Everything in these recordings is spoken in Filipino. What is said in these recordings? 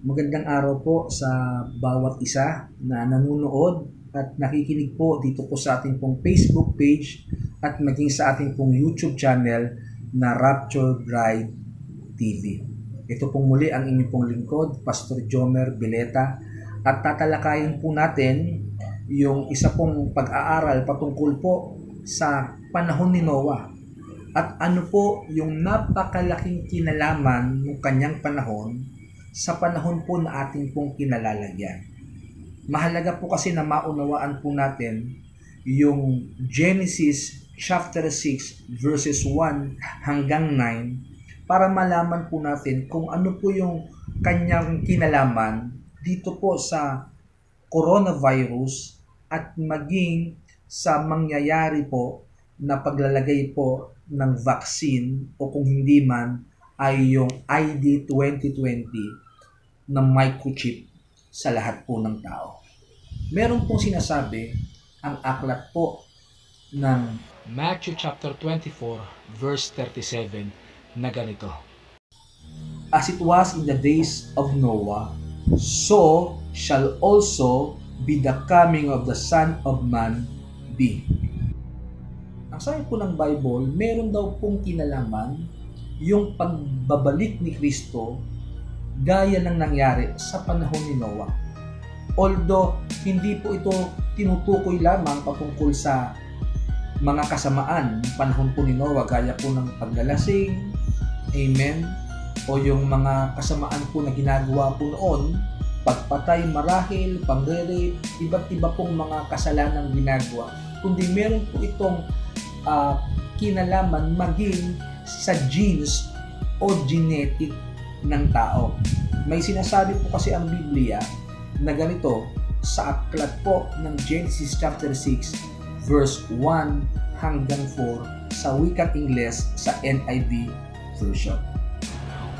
Magandang araw po sa bawat isa na nanonood at nakikinig po dito po sa ating pong Facebook page at maging sa ating pong YouTube channel na Rapture Bride TV. Ito pong muli ang inyong pong lingkod, Pastor Jomer Bileta, at tatalakayin po natin yung isa pong pag-aaral patungkol po sa panahon ni Noah. At ano po yung napakalaking kinalaman ng kanyang panahon sa panahon po na ating pong kinalalagyan. Mahalaga po kasi na maunawaan po natin yung Genesis chapter 6 verses 1 hanggang 9 para malaman po natin kung ano po yung kanyang kinalaman dito po sa coronavirus at maging sa mangyayari po na paglalagay po ng vaccine o kung hindi man ay yung ID 2020 na microchip sa lahat po ng tao. Meron pong sinasabi ang aklat po ng Matthew chapter 24 verse 37 na ganito. As it was in the days of Noah, so shall also be the coming of the Son of Man be. Ang sabi po ng Bible, meron daw pong kinalaman yung pagbabalik ni Kristo gaya ng nangyari sa panahon ni Noah. Although hindi po ito tinutukoy lamang patungkol sa mga kasamaan ng panahon po ni Noah gaya po ng paglalasing, amen, o yung mga kasamaan po na ginagawa po noon, pagpatay, marahil, pangre-rape, iba't iba pong mga kasalanang ginagawa, kundi meron po itong kinalaman maging sa genes o genetic ng tao. May sinasabi po kasi ang Biblia na ganito sa aklat po ng Genesis chapter 6 verse 1 hanggang 4 sa wikang Ingles sa NIV version.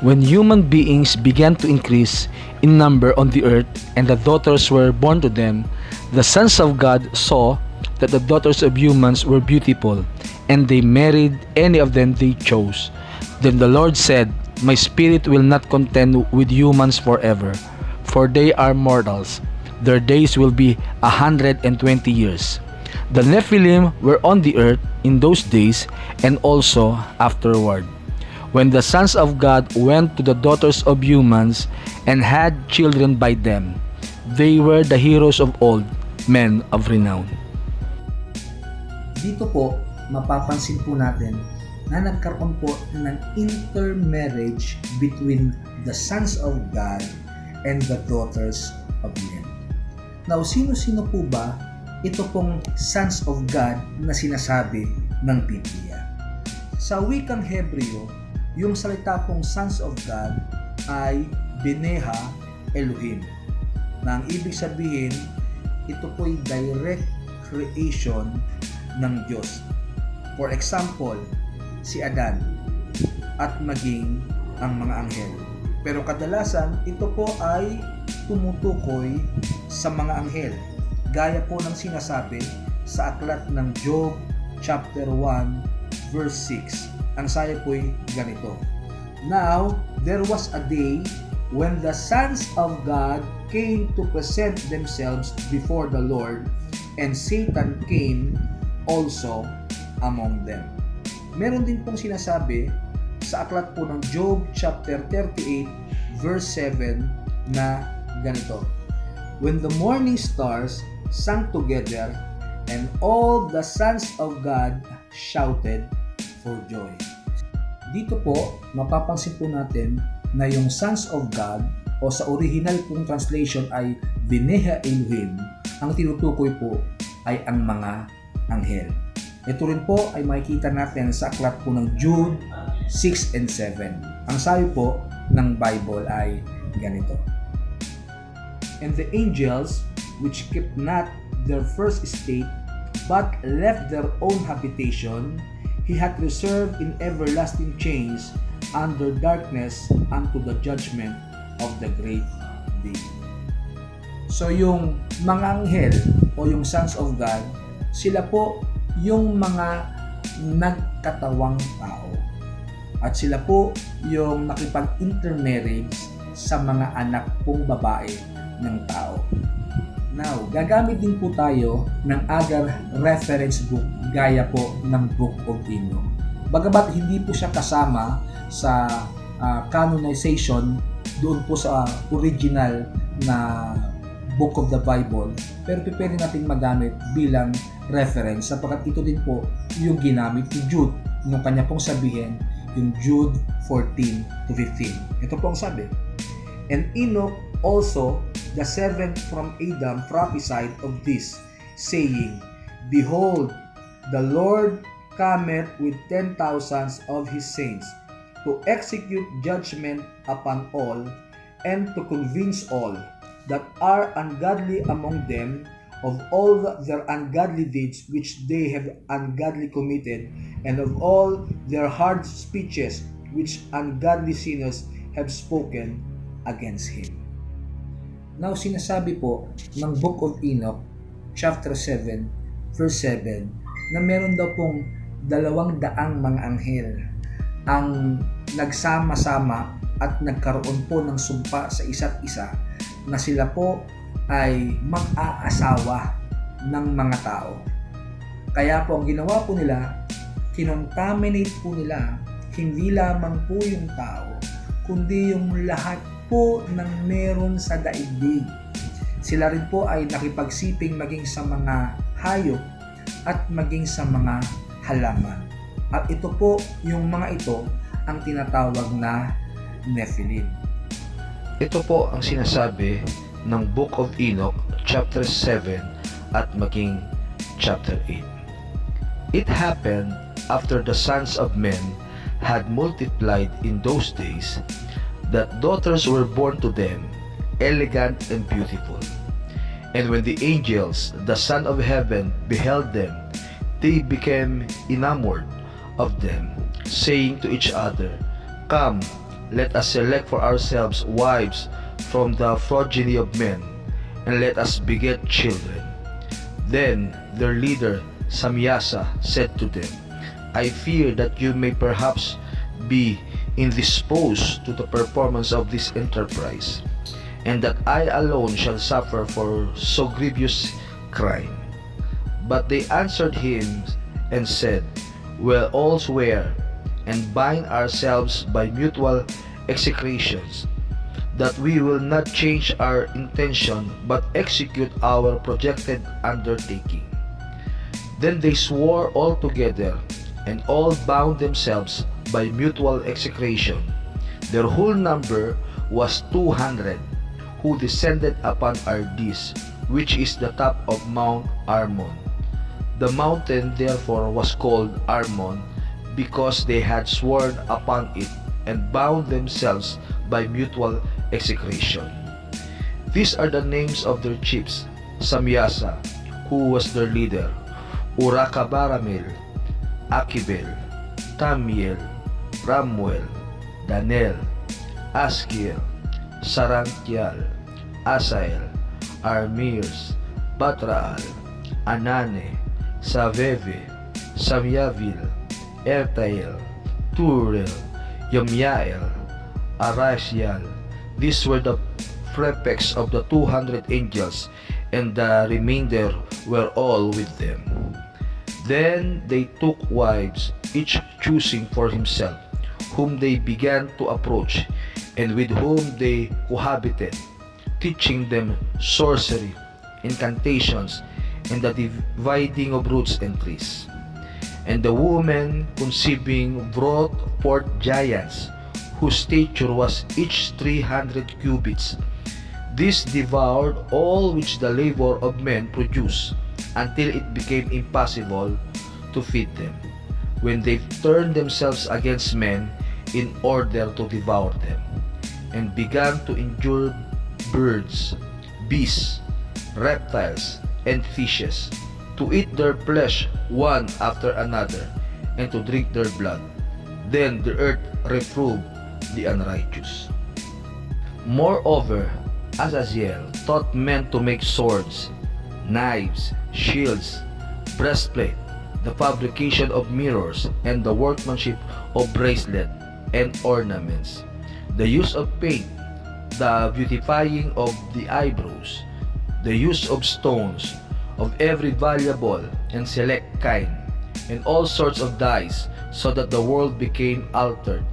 When human beings began to increase in number on the earth and the daughters were born to them, the sons of God saw that the daughters of humans were beautiful, and they married any of them they chose. Then the Lord said, My spirit will not contend with humans forever, for they are mortals. Their days will be 120 years. The Nephilim were on the earth in those days and also afterward, when the sons of God went to the daughters of humans and had children by them. They were the heroes of old, men of renown. Dito po, mapapansin po natin na nagkaroon po ng intermarriage between the sons of God and the daughters of men. Now, sino-sino po ba ito pong sons of God na sinasabi ng Biblia? Sa wikang Hebreo, yung salita pong sons of God ay Beneha Elohim, na ang ibig sabihin, ito po'y direct creation ng Diyos. For example, si Adan at maging ang mga anghel. Pero kadalasan, ito po ay tumutukoy sa mga anghel. Gaya po ng sinasabi sa aklat ng Job chapter 1 verse 6. Ang sabi po'y ganito. Now, there was a day when the sons of God came to present themselves before the Lord, and Satan came also among them. Meron din pong sinasabi sa aklat po ng Job chapter 38 verse 7 na ganito. When the morning stars sang together and all the sons of God shouted for joy. Dito po, mapapansin po natin na yung sons of God o sa original pong translation ay Beneha Elohim, ang tinutukoy po ay ang mga anghel. Ito rin po ay makikita natin sa aklat po ng Jude 6 and 7. Ang sabi po ng Bible ay ganito. And the angels which kept not their first estate but left their own habitation, he hath reserved in everlasting chains under darkness unto the judgment of the great day. So yung mga anghel o yung sons of God, sila po yung mga nagkatawang tao. At sila po yung nakipag-intermarriage sa mga anak pong babae ng tao. Now, gagamit din po tayo ng other reference book gaya po ng Book of Enoch. Bagamat hindi po siya kasama sa canonization doon po sa original na Book of the Bible, pero pwede natin magamit bilang reference sapagkat ito din po yung ginamit ni Jude nung kanya pong sabihin, yung Jude 14 to 15. Ito po ang sabi, "And Enoch also, the seventh from Adam, prophesied of this, saying, Behold, the Lord cometh with 10,000s of his saints, to execute judgment upon all, and to convince all that are ungodly among them of all their ungodly deeds which they have ungodly committed, and of all their hard speeches which ungodly sinners have spoken against him." Now, sinasabi po ng Book of Enoch, chapter 7, verse 7, na meron daw pong 200 mga anghel ang nagsama-sama at nagkaroon po ng sumpa sa isa't isa na sila po ay mag-aasawa ng mga tao. Kaya po ang ginawa po nila, kinontaminate po nila hindi lamang po yung tao, kundi yung lahat po ng meron sa daigdig. Sila rin po ay nakipagsiping maging sa mga hayop at maging sa mga halaman. At ito po, yung mga ito, ang tinatawag na Nephilim. Ito po ang sinasabi ng Book of Enoch chapter 7 at maging chapter 8. It happened after the sons of men had multiplied in those days that daughters were born to them, elegant and beautiful. And when the angels, the Son of Heaven, beheld them, they became enamored of them, saying to each other, Come, let us select for ourselves wives from the progeny of men, and let us beget children. Then their leader, Samyasa, said to them, I fear that you may perhaps be indisposed to the performance of this enterprise, and that I alone shall suffer for so grievous crime. But they answered him and said, We'll all swear and bind ourselves by mutual execrations, that we will not change our intention but execute our projected undertaking. Then they swore all together, and all bound themselves by mutual execration. Their whole number was 200, who descended upon Ardis, which is the top of Mount Armon. The mountain therefore was called Armon, because they had sworn upon it and bound themselves by mutual execration. These are the names of their chiefs: Samyasa, who was their leader, Urakabaramel, Akibel, Tamiel, Ramuel, Danel, Askiel, Sarantial, Asael, Armirs, Batraal, Anane, Saveve, Samyavil, Ertael, Turel, Yomyael, Arasial. These were the prefects of the 200 angels, and the remainder were all with them. Then they took wives, each choosing for himself, whom they began to approach, and with whom they cohabited, teaching them sorcery, incantations, and the dividing of roots and trees. And the woman conceiving brought forth giants, whose stature was each 300 cubits. These devoured all which the labor of men produced, until it became impossible to feed them, when they turned themselves against men in order to devour them, and began to injure birds, beasts, reptiles, and fishes, to eat their flesh one after another, and to drink their blood. Then the earth reproved the unrighteous. Moreover, Azazel taught men to make swords, knives, shields, breastplate, the fabrication of mirrors, and the workmanship of bracelet and ornaments, the use of paint, the beautifying of the eyebrows, the use of stones of every valuable and select kind, and all sorts of dyes, so that the world became altered.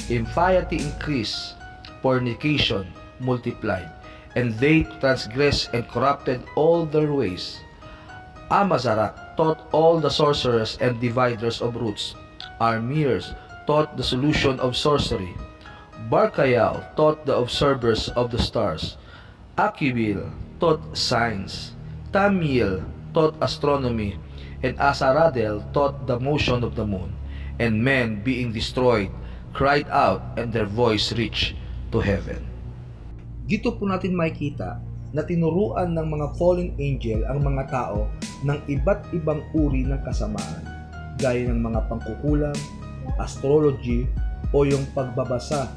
Impiety increased, fornication multiplied, and they transgressed and corrupted all their ways. Amazarach taught all the sorcerers and dividers of roots. Armirs taught the solution of sorcery. Barkayal taught the observers of the stars. Akibil taught science. Tamiel taught astronomy. And Asaradel taught the motion of the moon. And men, being destroyed, cried out, and their voice reached to heaven. Dito po natin makikita na tinuruan ng mga fallen angel ang mga tao ng iba't ibang uri ng kasamaan, gaya ng mga pangkukulam, astrology, o yung pagbabasa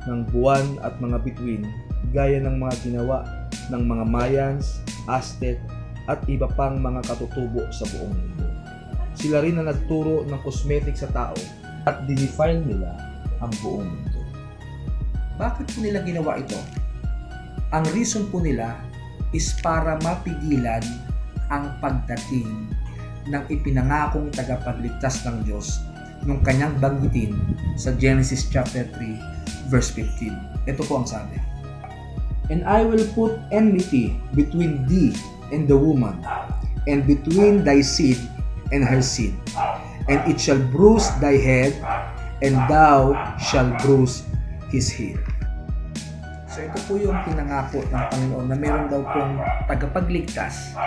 ng buwan at mga bituin, gaya ng mga ginawa ng mga Mayans, Aztec, at iba pang mga katutubo sa buong mundo. Sila rin na nagturo ng cosmetic sa tao at dinefile nila ang buong mundo. Bakit po nila ginawa ito? Ang reason po nila is para mapigilan ang pagdating ng ipinangakong tagapagligtas ng Diyos nung kanyang banggitin sa Genesis chapter 3 verse 15. Ito po ang sabi. And I will put enmity between thee and the woman, and between thy seed and her seed, and it shall bruise thy head, and thou shalt bruise his heel. So ito po yung pinangako ng Panginoon na meron daw pong tagapagligtas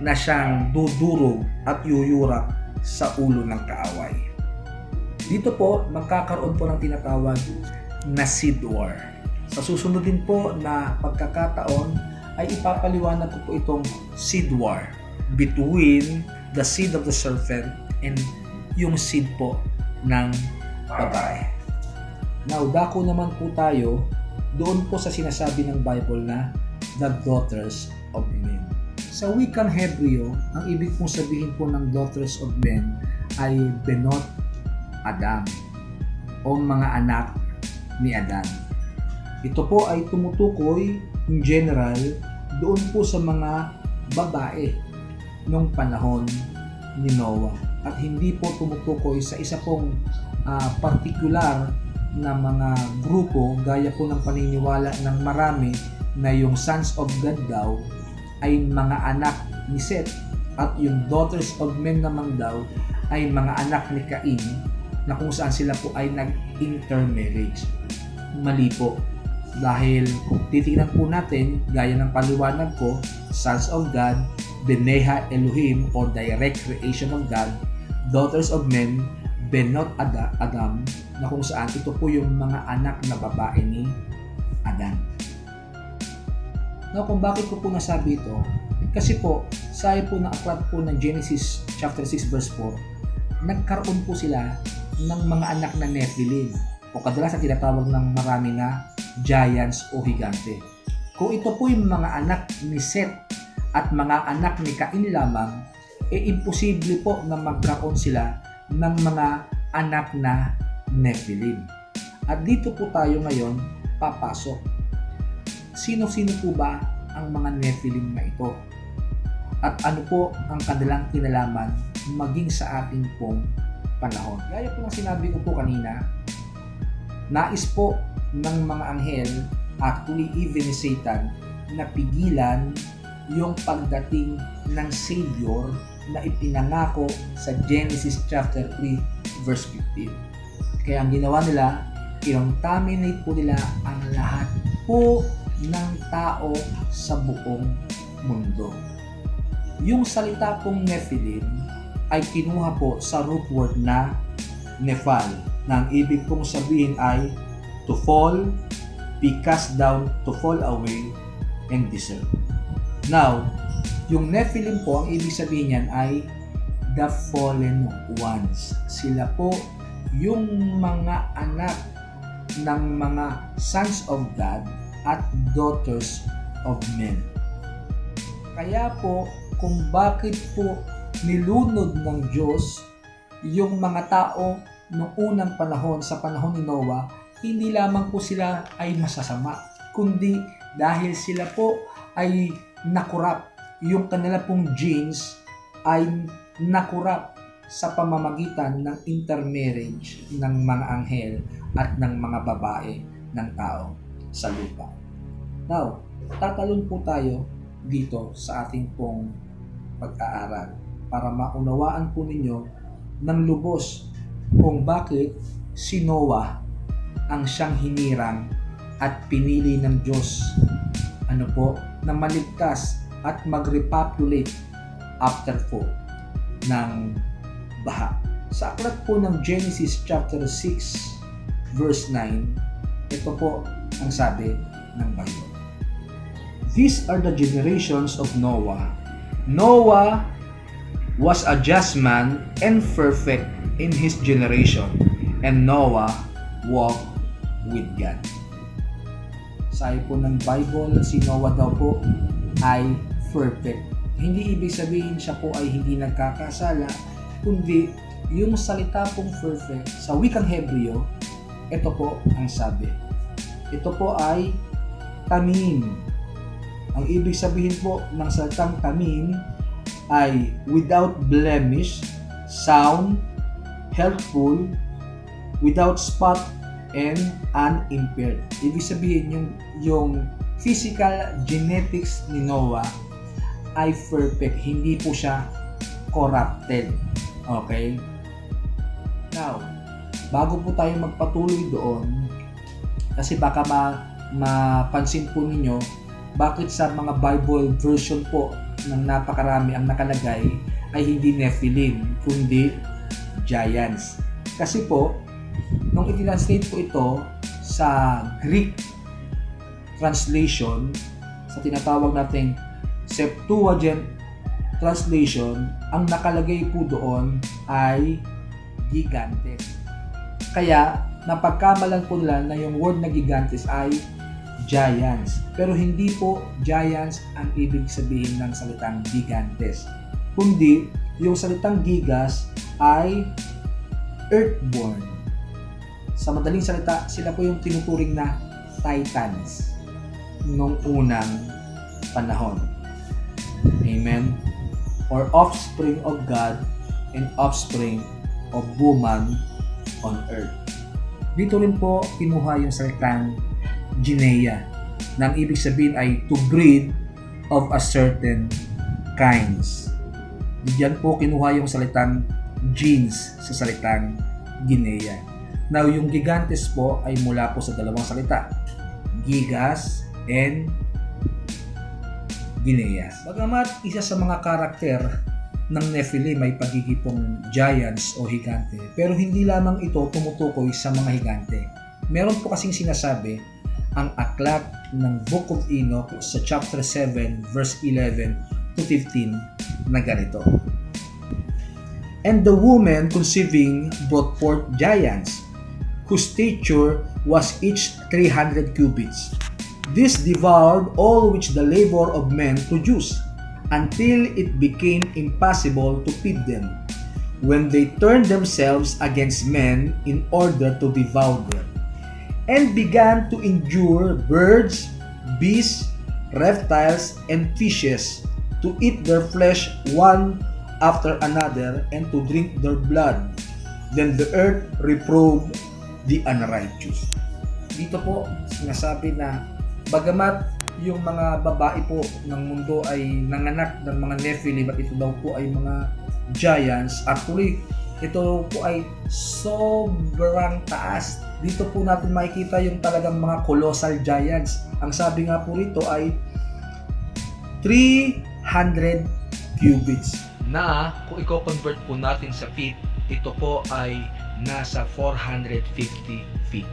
na siyang dudurog at yuyurak sa ulo ng kaaway. Dito po, magkakaroon po ng tinatawag na seed war. Sa susunod din po na pagkakataon ay ipapaliwanag ko po itong seed war between the seed of the serpent and yung seed po ng babae. Now, dako naman po tayo doon po sa sinasabi ng Bible na the daughters of men. Sa wikang Hebreo, ang ibig pong sabihin po ng daughters of men ay Benot Adam o mga anak ni Adan. Ito po ay tumutukoy in general doon po sa mga babae nung panahon ni Noah at hindi po tumutukoy sa isa pong particular na mga grupo gaya po ng paniniwala ng marami na yung sons of God daw ay mga anak ni Seth at yung daughters of men naman daw ay mga anak ni Cain na kung saan sila po ay nag-intermarriage. Mali po. Dahil titignan po natin, gaya ng paliwanag ko, sons of God, Beneha Elohim or direct creation of God, daughters of men, Benot Adam, na kung saan ito po yung mga anak na babae ni Adan. Now, kung bakit ko po nasabi ito, kasi po, sa po ng aklat po ng Genesis chapter 6 verse 4, nagkaroon po sila ng mga anak na Nephilim o kadalasan tinatawag ng marami na giants o higante. Kung ito po yung mga anak ni Seth at mga anak ni Cain lamang, imposible po na magkaroon sila ng mga anak na Nephilim. At dito po tayo ngayon papasok. Sino-sino po ba ang mga Nephilim na ito? At ano po ang kanilang kinalaman maging sa ating pong panahon? Gaya po ng sinabi ko po kanina, nais po ng mga anghel, actually even ni Satan, na pigilan yung pagdating ng Savior na ipinangako sa Genesis chapter 3 verse 15. Kaya ang ginawa nila, i-contaminate po nila ang lahat po ng tao sa buong mundo. Yung salita pong Nephilim ay kinuha po sa root word na Nephal, na ang ibig pong sabihin ay to fall, be cast down, to fall away, and desert. Now, yung Nephilim po, ang ibig sabihin niyan ay the fallen ones. Sila po yung mga anak ng mga sons of God at daughters of men. Kaya po, kung bakit po nilunod ng Diyos yung mga tao noong unang panahon, sa panahon ni Noah, hindi lamang po sila ay masasama, kundi dahil sila po ay nakurap. Yung kanila pong genes ay nakurap sa pamamagitan ng intermarriage ng mga anghel at ng mga babae ng tao sa lupa. Now, tatalon po tayo dito sa ating pong pag-aaral para maunawaan po ninyo ng lubos kung bakit si Noah ang siyang hinirang at pinili ng Diyos na maligtas at mag-repopulate after po ng baha. Sa aklat po ng Genesis chapter 6 verse 9, ito po ang sabi ng Bible. These are the generations of Noah. Noah was a just man and perfect in his generation, and Noah walked with God. Sabi po ng Bible, si Noah daw po ay perfect. Hindi ibig sabihin siya po ay hindi nagkakasala, kundi yung salita pong perfect sa wikang Hebreo, ito po ang sabi. Ito po ay tamim. Ang ibig sabihin po ng salitang tamim ay without blemish, sound, healthful, without spot, and unimpaired. Ibig sabihin yung physical genetics ni Noah ay perfect. Hindi po siya corrupted. Okay? Now, bago po tayo magpatuloy doon, kasi baka mapansin po ninyo, bakit sa mga Bible version po ng napakarami ang nakalagay ay hindi Nephilim, kundi giants. Kasi po, nung i-translate po ito sa Greek translation, sa tinatawag nating Septuagint translation, ang nakalagay po doon ay gigantes. Kaya, napagkamalan po nila na yung word na gigantes ay giants. Pero hindi po giants ang ibig sabihin ng salitang gigantes. Kundi, yung salitang gigas ay earthborn. Sa madaling salita, sila po yung tinuturing na titans nung unang panahon. Amen? Or offspring of God and offspring of woman on earth. Dito rin po kinuha yung salitang Genea, na ang ibig sabihin ay to breed of a certain kinds. Diyan po kinuha yung salitang genes sa salitang Genea. Now, yung gigantes po ay mula po sa dalawang salita, gigas and Genea. Bagamat isa sa mga karakter ng Nephilim ay pagigipong giants o higante, pero hindi lamang ito tumutukoy sa mga higante. Meron po kasing sinasabi ang aklat ng Book of Enoch sa chapter 7 verse 11 to 15 na ganito. And the woman conceiving brought forth giants, whose stature was each 300 cubits. This devoured all which the labor of men produced, until it became impossible to feed them, when they turned themselves against men in order to devour them, and began to endure birds, beasts, reptiles, and fishes, to eat their flesh one after another, and to drink their blood. Then the earth reproved the unrighteous. Dito po, sinasabi na bagamat yung mga babae po ng mundo ay nanganak ng mga Nephilim at ito daw po ay mga giants, actually ito po ay sobrang taas. Dito po natin makikita yung talagang mga colossal giants. Ang sabi nga po rito ay 300 cubits. Na kung i-convert po natin sa feet, ito po ay nasa 450 feet.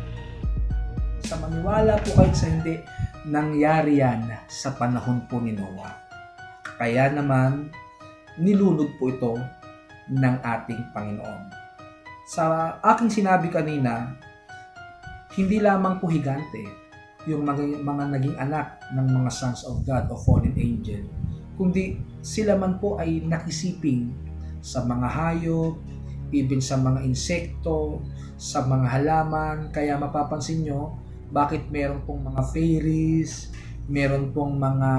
Sa maniwala po kayo sa hindi, nangyari yan sa panahon po ni Noah. Kaya naman, nilunod po ito ng ating Panginoon. Sa aking sinabi kanina, hindi lamang po higante yung mga naging anak ng mga sons of God o fallen angel, kundi sila man po ay nakisiping sa mga hayop, even sa mga insekto, sa mga halaman. Kaya mapapansin nyo, Bakit meron pong mga fairies, meron pong mga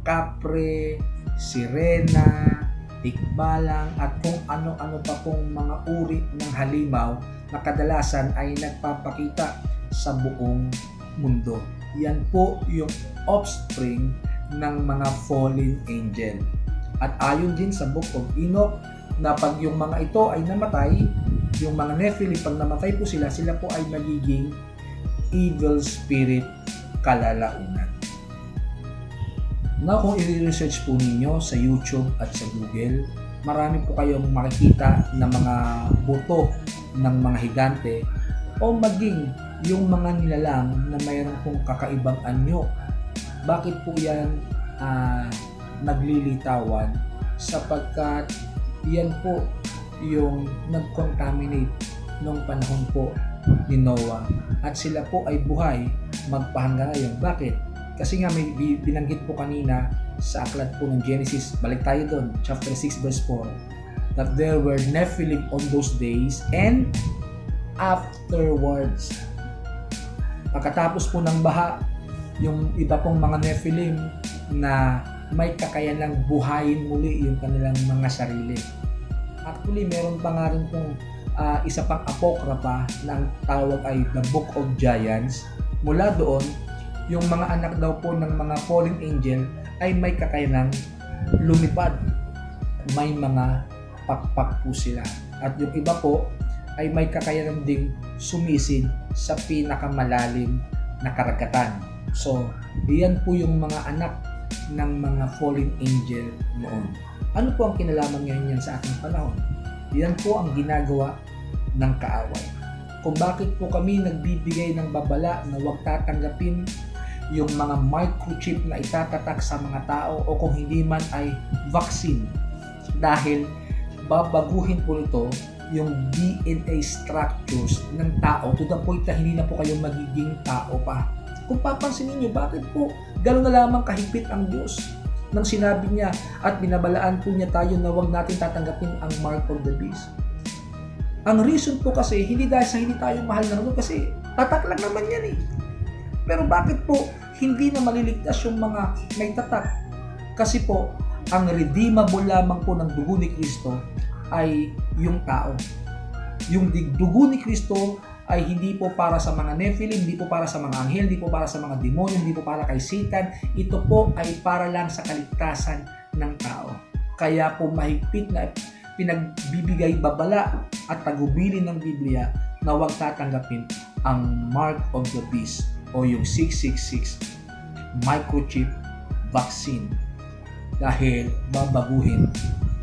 kapre, sirena, tikbalang, at kung ano-ano pa pong mga uri ng halimaw na kadalasan ay nagpapakita sa buong mundo. Yan po yung offspring ng mga fallen angel. At ayon din sa Book of Enoch na pag yung mga ito ay namatay, yung mga Nephilim, pag namatay po sila po ay magiging evil spirit kalalaunan. Now, kung i-research po ninyo sa YouTube at sa Google, marami po kayong makikita na mga buto ng mga higante o maging yung mga nilalang na mayroon pong kakaibang anyo. Bakit po yan naglilitawan? Sapagkat yan po yung nag-contaminate nung panahon po ni Noah at sila po ay buhay magpahanggang ngayon. Bakit? Kasi nga may binanggit po kanina sa aklat po ng Genesis, balik tayo doon, chapter 6 verse 4, that there were Nephilim on those days and afterwards. Pagkatapos po ng baha, yung iba pong mga Nephilim na may kakayanang buhayin muli yung kanilang mga sarili. Actually, meron pa nga rin pong isa pang apocrypha na ang tawag ay The Book of Giants. Mula doon, yung mga anak daw po ng mga fallen angel ay may kakayanang lumipad. May mga pakpak po sila. At yung iba po ay may kakayanang ding sumisid sa pinakamalalim na karagatan. So, iyan po yung mga anak ng mga fallen angel noon. Ano po ang kinalaman ngayon yan sa ating panahon? Yan po ang ginagawa ng kaaway. Kung bakit po kami nagbibigay ng babala na huwag tatanggapin yung mga microchip na itatatak sa mga tao o kung hindi man ay vaccine. Dahil babaguhin po ito yung DNA structures ng tao to the point na hindi na po kayo magiging tao pa. Kung papansinin niyo, bakit po gano'n na lamang kahigpit ang Diyos nang sinabi niya at binabalaan po niya tayo na huwag natin tatanggapin ang mark of the beast. Ang reason po kasi, hindi dahil sa hindi tayo mahal ng Lord kasi tatak lang naman yan eh. Pero bakit po hindi na maliligtas yung mga may tatak? Kasi po, ang redeemable lamang po ng dugo ni Kristo ay yung tao. Yung dugo ni Kristo ay hindi po para sa mga Nephilim, hindi po para sa mga anghel, hindi po para sa mga demonyo, hindi po para kay Satan. Ito po ay para lang sa kaligtasan ng tao. Kaya po mahigpit na pinagbibigay babala at tagubilin ng Biblia na huwag tatanggapin ang mark of the beast o yung 666 microchip vaccine dahil babaguhin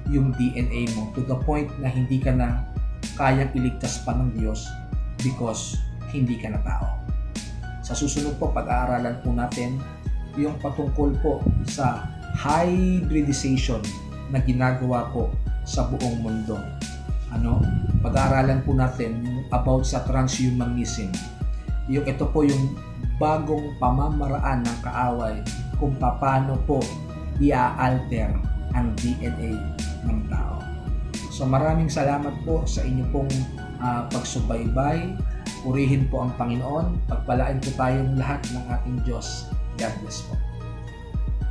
yung DNA mo to the point na hindi ka na kayang iligtas pa ng Diyos because hindi ka na tao. Sa susunod po, pag-aaralan po natin yung patungkol po sa hybridization na ginagawa po sa buong mundo. Pag-aaralan po natin yung about sa transhumanism. Yung ito po yung bagong pamamaraan ng kaaway kung paano po i-alter ang DNA ng tao. So maraming salamat po sa inyo pong pagsubaybay. Purihin po ang Panginoon. Pagpalain po tayong lahat ng ating Diyos. God bless po.